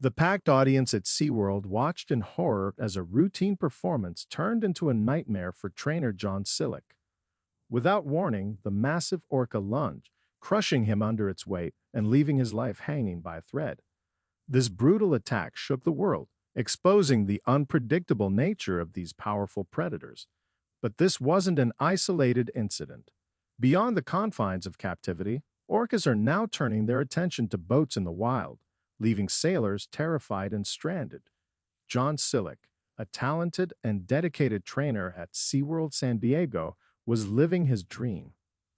The packed audience at SeaWorld watched in horror as a routine performance turned into a nightmare for trainer John Sillick. Without warning, the massive orca lunged, crushing him under its weight and leaving his life hanging by a thread. This brutal attack shook the world, exposing the unpredictable nature of these powerful predators. But this wasn't an isolated incident. Beyond the confines of captivity, orcas are now turning their attention to boats in the wild, leaving sailors terrified and stranded. John Sillick, a talented and dedicated trainer at SeaWorld San Diego, was living his dream.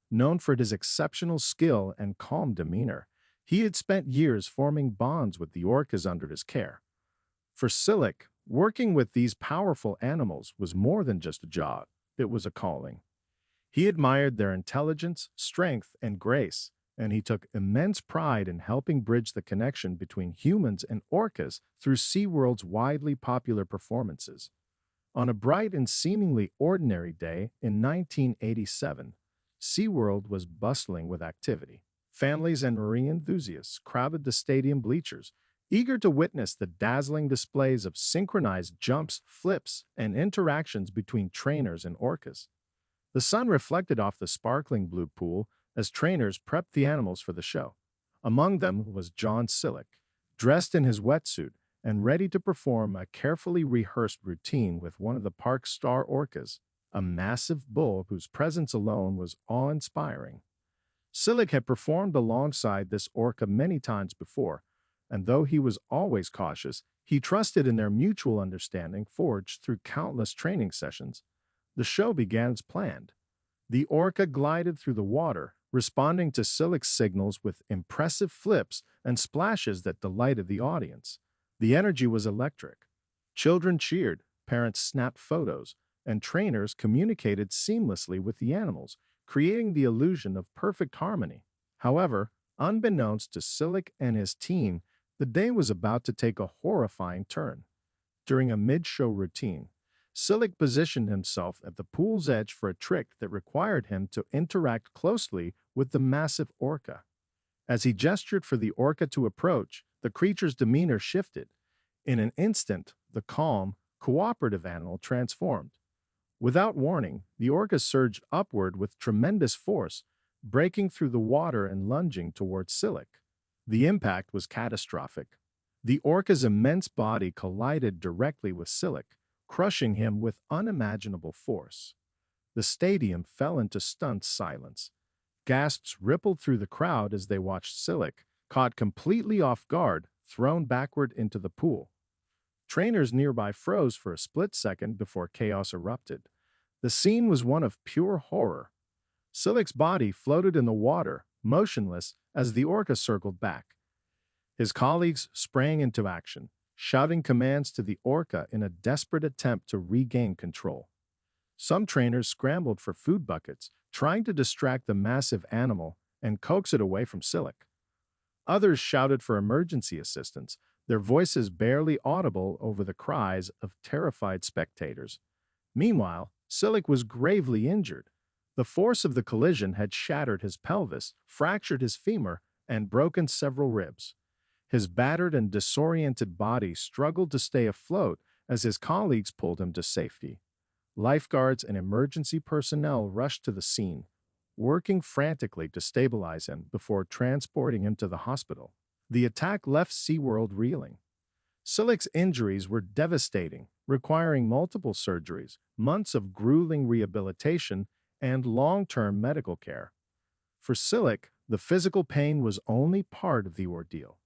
Known for his exceptional skill and calm demeanor, he had spent years forming bonds with the orcas under his care. For Sillick, working with these powerful animals was more than just a job, it was a calling. He admired their intelligence, strength, and grace, and he took immense pride in helping bridge the connection between humans and orcas through SeaWorld's widely popular performances. On a bright and seemingly ordinary day in 1987, SeaWorld was bustling with activity. Families and marine enthusiasts crowded the stadium bleachers, eager to witness the dazzling displays of synchronized jumps, flips, and interactions between trainers and orcas. The sun reflected off the sparkling blue pool as trainers prepped the animals for the show. Among them was John Sillick, dressed in his wetsuit and ready to perform a carefully rehearsed routine with one of the park's star orcas, a massive bull whose presence alone was awe-inspiring. Sillick had performed alongside this orca many times before, and though he was always cautious, he trusted in their mutual understanding forged through countless training sessions. The show began as planned. The orca glided through the water, responding to Sillick's signals with impressive flips and splashes that delighted the audience. The energy was electric. Children cheered, parents snapped photos, and trainers communicated seamlessly with the animals, creating the illusion of perfect harmony. However, unbeknownst to Sillick and his team, the day was about to take a horrifying turn. During a mid-show routine, Sillick positioned himself at the pool's edge for a trick that required him to interact closely with the massive orca. As he gestured for the orca to approach, the creature's demeanor shifted. In an instant, the calm, cooperative animal transformed. Without warning, the orca surged upward with tremendous force, breaking through the water and lunging towards Sillick. The impact was catastrophic. The orca's immense body collided directly with Sillick, crushing him with unimaginable force. The stadium fell into stunned silence. Gasps rippled through the crowd as they watched Sillick, caught completely off guard, thrown backward into the pool. Trainers nearby froze for a split second before chaos erupted. The scene was one of pure horror. Sillick's body floated in the water, motionless, as the orca circled back. His colleagues sprang into action, shouting commands to the orca in a desperate attempt to regain control. Some trainers scrambled for food buckets, trying to distract the massive animal and coax it away from Sillick. Others shouted for emergency assistance, their voices barely audible over the cries of terrified spectators. Meanwhile, Sillick was gravely injured. The force of the collision had shattered his pelvis, fractured his femur, and broken several ribs. His battered and disoriented body struggled to stay afloat as his colleagues pulled him to safety. Lifeguards and emergency personnel rushed to the scene, working frantically to stabilize him before transporting him to the hospital. The attack left SeaWorld reeling. Sillick's injuries were devastating, requiring multiple surgeries, months of grueling rehabilitation, and long-term medical care. For Sillick, the physical pain was only part of the ordeal.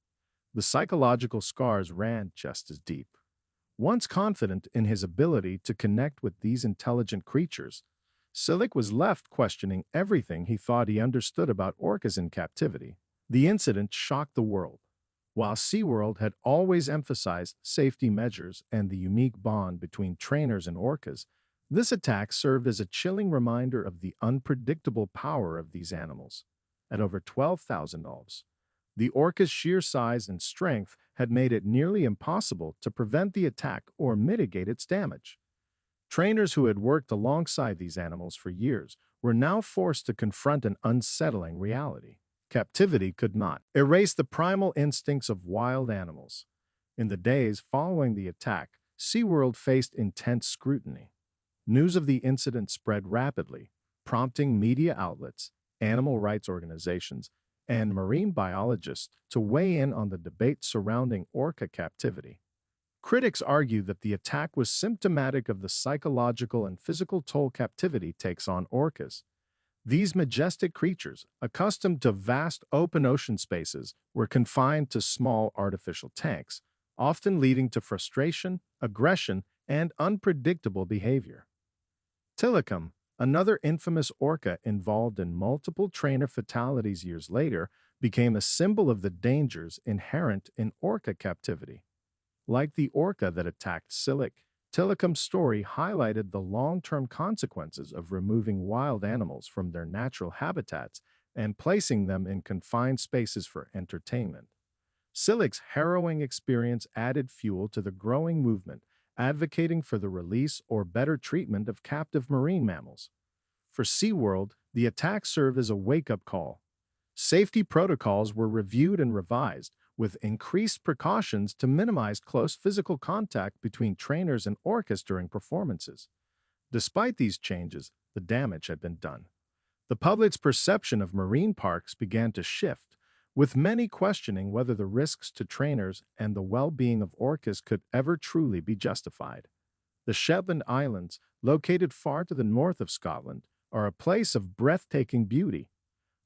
The psychological scars ran just as deep. Once confident in his ability to connect with these intelligent creatures, Sillick was left questioning everything he thought he understood about orcas in captivity. The incident shocked the world. While SeaWorld had always emphasized safety measures and the unique bond between trainers and orcas, this attack served as a chilling reminder of the unpredictable power of these animals. At over 12,000 olives, the orca's sheer size and strength had made it nearly impossible to prevent the attack or mitigate its damage. Trainers who had worked alongside these animals for years were now forced to confront an unsettling reality. Captivity could not erase the primal instincts of wild animals. In the days following the attack, SeaWorld faced intense scrutiny. News of the incident spread rapidly, prompting media outlets, animal rights organizations, and marine biologists to weigh in on the debate surrounding orca captivity. Critics argue that the attack was symptomatic of the psychological and physical toll captivity takes on orcas. These majestic creatures, accustomed to vast open ocean spaces, were confined to small artificial tanks, often leading to frustration, aggression, and unpredictable behavior. Tilikum, another infamous orca involved in multiple trainer fatalities years later, became a symbol of the dangers inherent in orca captivity. Like the orca that attacked Sillick, Tilikum's story highlighted the long-term consequences of removing wild animals from their natural habitats and placing them in confined spaces for entertainment. Sillick's harrowing experience added fuel to the growing movement, advocating for the release or better treatment of captive marine mammals. For SeaWorld, the attack served as a wake-up call. Safety protocols were reviewed and revised, with increased precautions to minimize close physical contact between trainers and orcas during performances. Despite these changes, the damage had been done. The public's perception of marine parks began to shift, with many questioning whether the risks to trainers and the well-being of orcas could ever truly be justified. The Shetland Islands, located far to the north of Scotland, are a place of breathtaking beauty.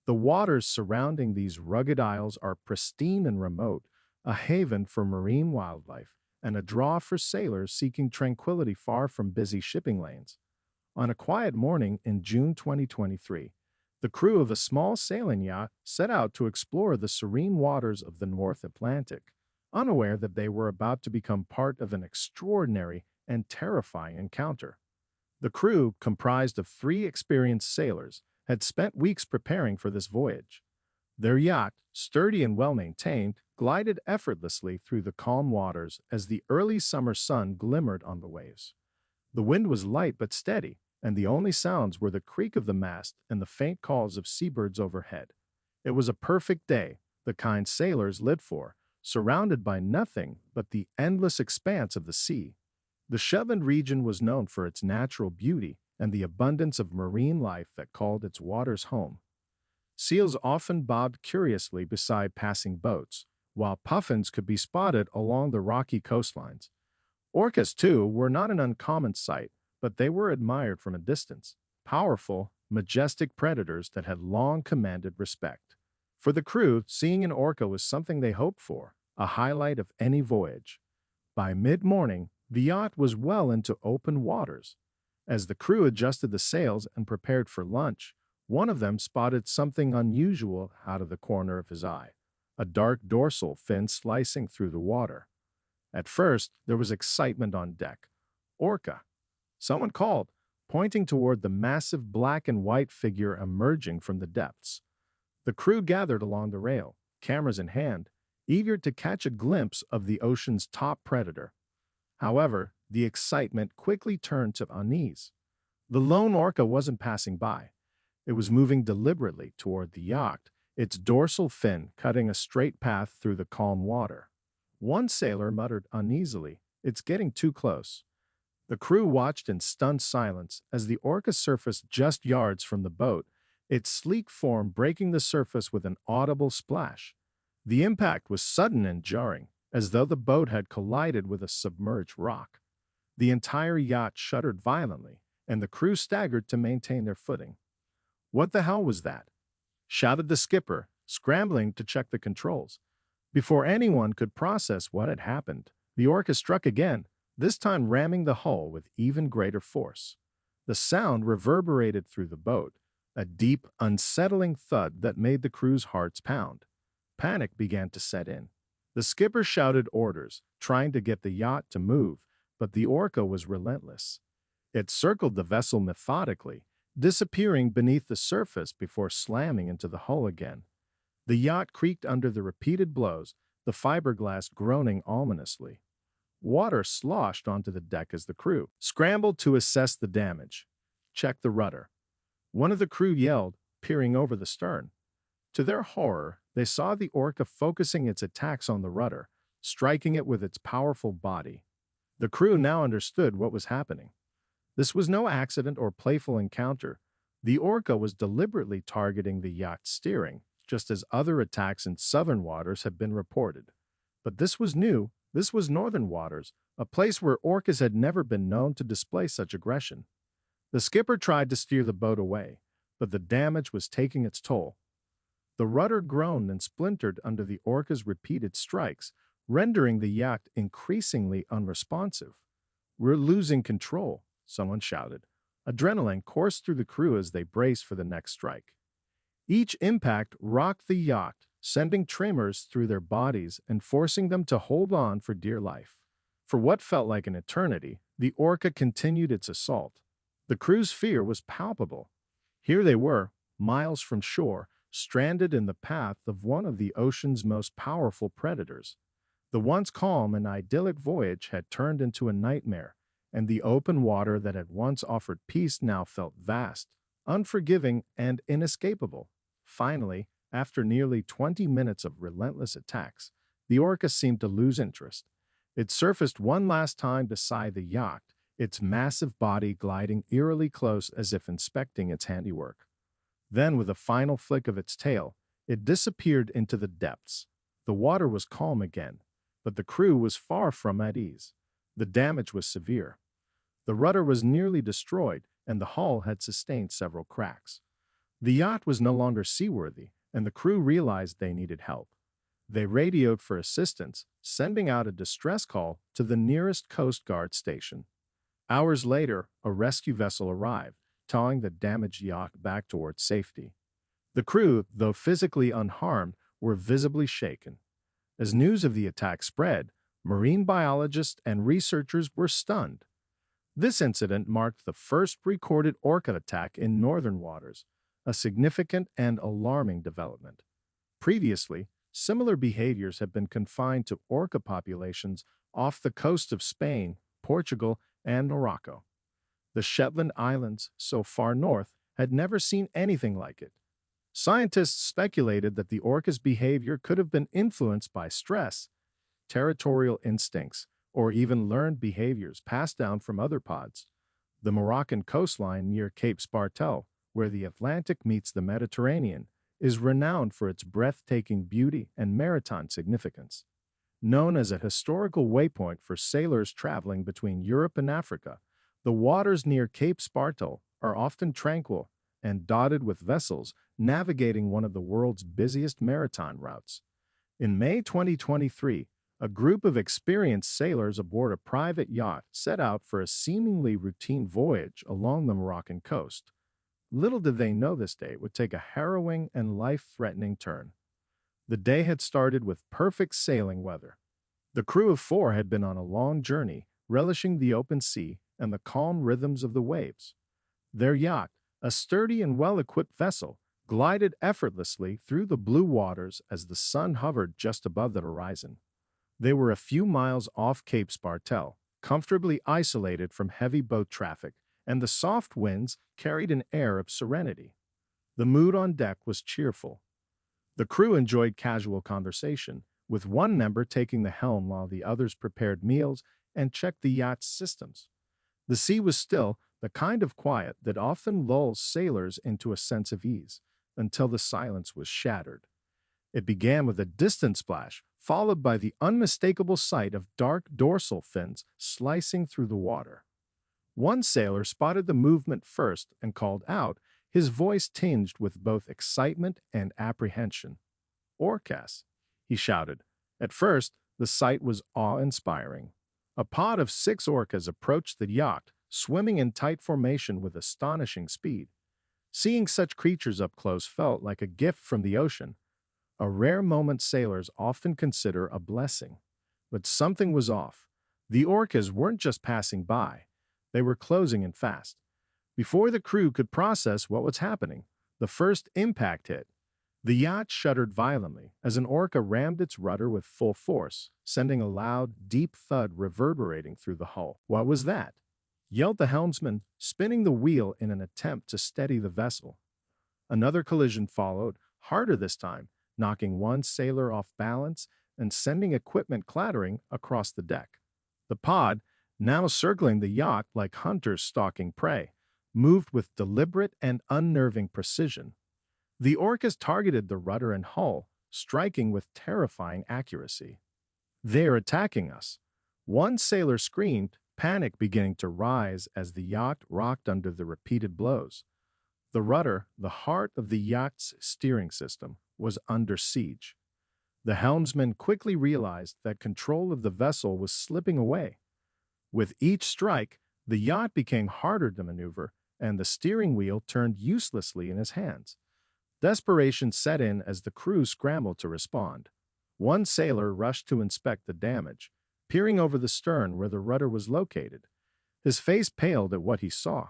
The waters surrounding these rugged isles are pristine and remote, a haven for marine wildlife, and a draw for sailors seeking tranquility far from busy shipping lanes. On a quiet morning in June 2023, the crew of a small sailing yacht set out to explore the serene waters of the North Atlantic, unaware that they were about to become part of an extraordinary and terrifying encounter. The crew, comprised of 3 experienced sailors, had spent weeks preparing for this voyage. Their yacht, sturdy and well-maintained, glided effortlessly through the calm waters as the early summer sun glimmered on the waves. The wind was light but steady, and the only sounds were the creak of the mast and the faint calls of seabirds overhead. It was a perfect day, the kind sailors lived for, surrounded by nothing but the endless expanse of the sea. The Shetland region was known for its natural beauty and the abundance of marine life that called its waters home. Seals often bobbed curiously beside passing boats, while puffins could be spotted along the rocky coastlines. Orcas, too, were not an uncommon sight, but they were admired from a distance, powerful, majestic predators that had long commanded respect. For the crew, seeing an orca was something they hoped for, a highlight of any voyage. By mid-morning, the yacht was well into open waters. As the crew adjusted the sails and prepared for lunch, one of them spotted something unusual out of the corner of his eye, a dark dorsal fin slicing through the water. At first, there was excitement on deck. Orca. Someone called, pointing toward the massive black and white figure emerging from the depths. The crew gathered along the rail, cameras in hand, eager to catch a glimpse of the ocean's top predator. However, the excitement quickly turned to unease. The lone orca wasn't passing by. It was moving deliberately toward the yacht, its dorsal fin cutting a straight path through the calm water. One sailor muttered uneasily, "It's getting too close." The crew watched in stunned silence as the orca surfaced just yards from the boat, its sleek form breaking the surface with an audible splash. The impact was sudden and jarring, as though the boat had collided with a submerged rock. The entire yacht shuddered violently, and the crew staggered to maintain their footing. "What the hell was that?" shouted the skipper, scrambling to check the controls. Before anyone could process what had happened, the orca struck again, this time ramming the hull with even greater force. The sound reverberated through the boat, a deep, unsettling thud that made the crew's hearts pound. Panic began to set in. The skipper shouted orders, trying to get the yacht to move, but the orca was relentless. It circled the vessel methodically, disappearing beneath the surface before slamming into the hull again. The yacht creaked under the repeated blows, the fiberglass groaning ominously. Water sloshed onto the deck as the crew scrambled to assess the damage. "Check the rudder." One of the crew yelled, peering over the stern. To their horror, they saw the orca focusing its attacks on the rudder, striking it with its powerful body. The crew now understood what was happening. This was no accident or playful encounter. The Orca was deliberately targeting the yacht's steering, just as other attacks in southern waters have been reported. But this was new. This was northern waters, a place where orcas had never been known to display such aggression. The skipper tried to steer the boat away, but the damage was taking its toll. The rudder groaned and splintered under the orca's repeated strikes, rendering the yacht increasingly unresponsive. "We're losing control," someone shouted. Adrenaline coursed through the crew as they braced for the next strike. Each impact rocked the yacht, sending tremors through their bodies and forcing them to hold on for dear life. For what felt like an eternity, the Orca continued its assault. The crew's fear was palpable. Here they were, miles from shore, stranded in the path of one of the ocean's most powerful predators. The once calm and idyllic voyage had turned into a nightmare, and the open water that had once offered peace now felt vast, unforgiving, and inescapable. Finally, after nearly 20 minutes of relentless attacks, the Orca seemed to lose interest. It surfaced one last time beside the yacht, its massive body gliding eerily close as if inspecting its handiwork. Then, with a final flick of its tail, it disappeared into the depths. The water was calm again, but the crew was far from at ease. The damage was severe. The rudder was nearly destroyed, and the hull had sustained several cracks. The yacht was no longer seaworthy, and the crew realized they needed help. They radioed for assistance, sending out a distress call to the nearest Coast Guard station. Hours later, a rescue vessel arrived, towing the damaged yacht back towards safety. The crew, though physically unharmed, were visibly shaken. As news of the attack spread, marine biologists and researchers were stunned. This incident marked the first recorded orca attack in northern waters, a significant and alarming development. Previously, similar behaviors have been confined to orca populations off the coast of Spain, Portugal, and Morocco. The Shetland Islands, so far north, had never seen anything like it. Scientists speculated that the orca's behavior could have been influenced by stress, territorial instincts, or even learned behaviors passed down from other pods. The Moroccan coastline near Cape Spartel, where the Atlantic meets the Mediterranean, is renowned for its breathtaking beauty and maritime significance. Known as a historical waypoint for sailors traveling between Europe and Africa, the waters near Cape Spartel are often tranquil and dotted with vessels navigating one of the world's busiest maritime routes. In May 2023, a group of experienced sailors aboard a private yacht set out for a seemingly routine voyage along the Moroccan coast. Little did they know this day would take a harrowing and life-threatening turn. The day had started with perfect sailing weather. The crew of 4 had been on a long journey, relishing the open sea and the calm rhythms of the waves. Their yacht, a sturdy and well-equipped vessel, glided effortlessly through the blue waters as the sun hovered just above the horizon. They were a few miles off Cape Spartel, comfortably isolated from heavy boat traffic, and the soft winds carried an air of serenity. The mood on deck was cheerful. The crew enjoyed casual conversation, with one member taking the helm while the others prepared meals and checked the yacht's systems. The sea was still, the kind of quiet that often lulls sailors into a sense of ease, until the silence was shattered. It began with a distant splash, followed by the unmistakable sight of dark dorsal fins slicing through the water. One sailor spotted the movement first and called out, his voice tinged with both excitement and apprehension. "Orcas," he shouted. At first, the sight was awe-inspiring. A pod of 6 orcas approached the yacht, swimming in tight formation with astonishing speed. Seeing such creatures up close felt like a gift from the ocean, a rare moment sailors often consider a blessing. But something was off. The orcas weren't just passing by. They were closing in fast. Before the crew could process what was happening, the first impact hit. The yacht shuddered violently as an orca rammed its rudder with full force, sending a loud, deep thud reverberating through the hull. "What was that?" yelled the helmsman, spinning the wheel in an attempt to steady the vessel. Another collision followed, harder this time, knocking one sailor off balance and sending equipment clattering across the deck. The pod, now circling the yacht like hunters stalking prey, moved with deliberate and unnerving precision. The orcas targeted the rudder and hull, striking with terrifying accuracy. "They're attacking us." One sailor screamed, panic beginning to rise as the yacht rocked under the repeated blows. The rudder, the heart of the yacht's steering system, was under siege. The helmsman quickly realized that control of the vessel was slipping away. With each strike, the yacht became harder to maneuver, and the steering wheel turned uselessly in his hands. Desperation set in as the crew scrambled to respond. One sailor rushed to inspect the damage, peering over the stern where the rudder was located. His face paled at what he saw.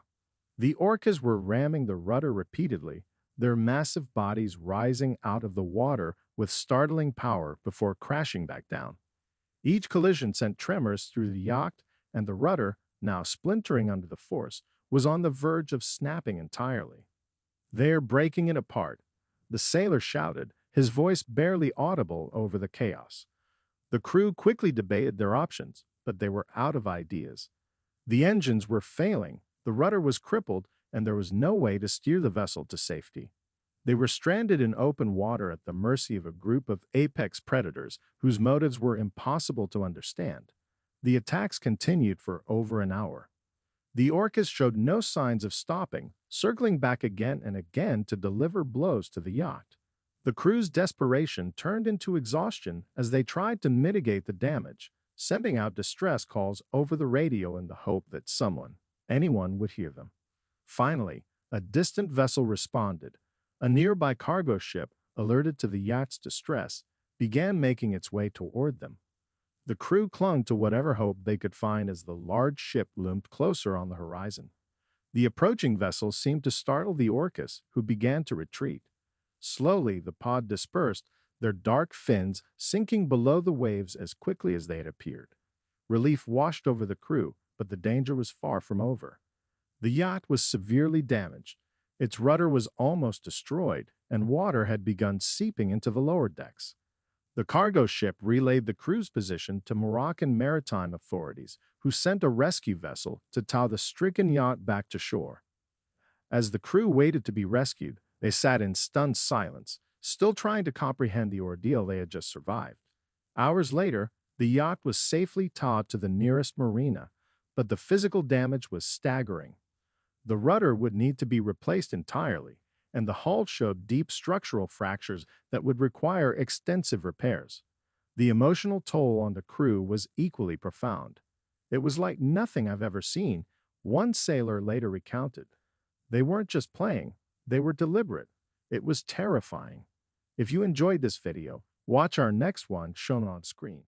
The orcas were ramming the rudder repeatedly, their massive bodies rising out of the water with startling power before crashing back down. Each collision sent tremors through the yacht, and the rudder, now splintering under the force, was on the verge of snapping entirely. "They're breaking it apart," the sailor shouted, his voice barely audible over the chaos. The crew quickly debated their options, but they were out of ideas. The engines were failing, the rudder was crippled, and there was no way to steer the vessel to safety. They were stranded in open water at the mercy of a group of apex predators whose motives were impossible to understand. The attacks continued for over an hour. The orcas showed no signs of stopping, circling back again and again to deliver blows to the yacht. The crew's desperation turned into exhaustion as they tried to mitigate the damage, sending out distress calls over the radio in the hope that anyone would hear them. Finally, a distant vessel responded. A nearby cargo ship, alerted to the yacht's distress, began making its way toward them. The crew clung to whatever hope they could find as the large ship loomed closer on the horizon. The approaching vessel seemed to startle the orcas, who began to retreat. Slowly, the pod dispersed, their dark fins sinking below the waves as quickly as they had appeared. Relief washed over the crew, but the danger was far from over. The yacht was severely damaged. Its rudder was almost destroyed, and water had begun seeping into the lower decks. The cargo ship relayed the crew's position to Moroccan maritime authorities, who sent a rescue vessel to tow the stricken yacht back to shore. As the crew waited to be rescued, they sat in stunned silence, still trying to comprehend the ordeal they had just survived. Hours later, the yacht was safely towed to the nearest marina, but the physical damage was staggering. The rudder would need to be replaced entirely, and the hull showed deep structural fractures that would require extensive repairs. The emotional toll on the crew was equally profound. "It was like nothing I've ever seen," one sailor later recounted. "They weren't just playing, they were deliberate. It was terrifying." If you enjoyed this video, watch our next one shown on screen.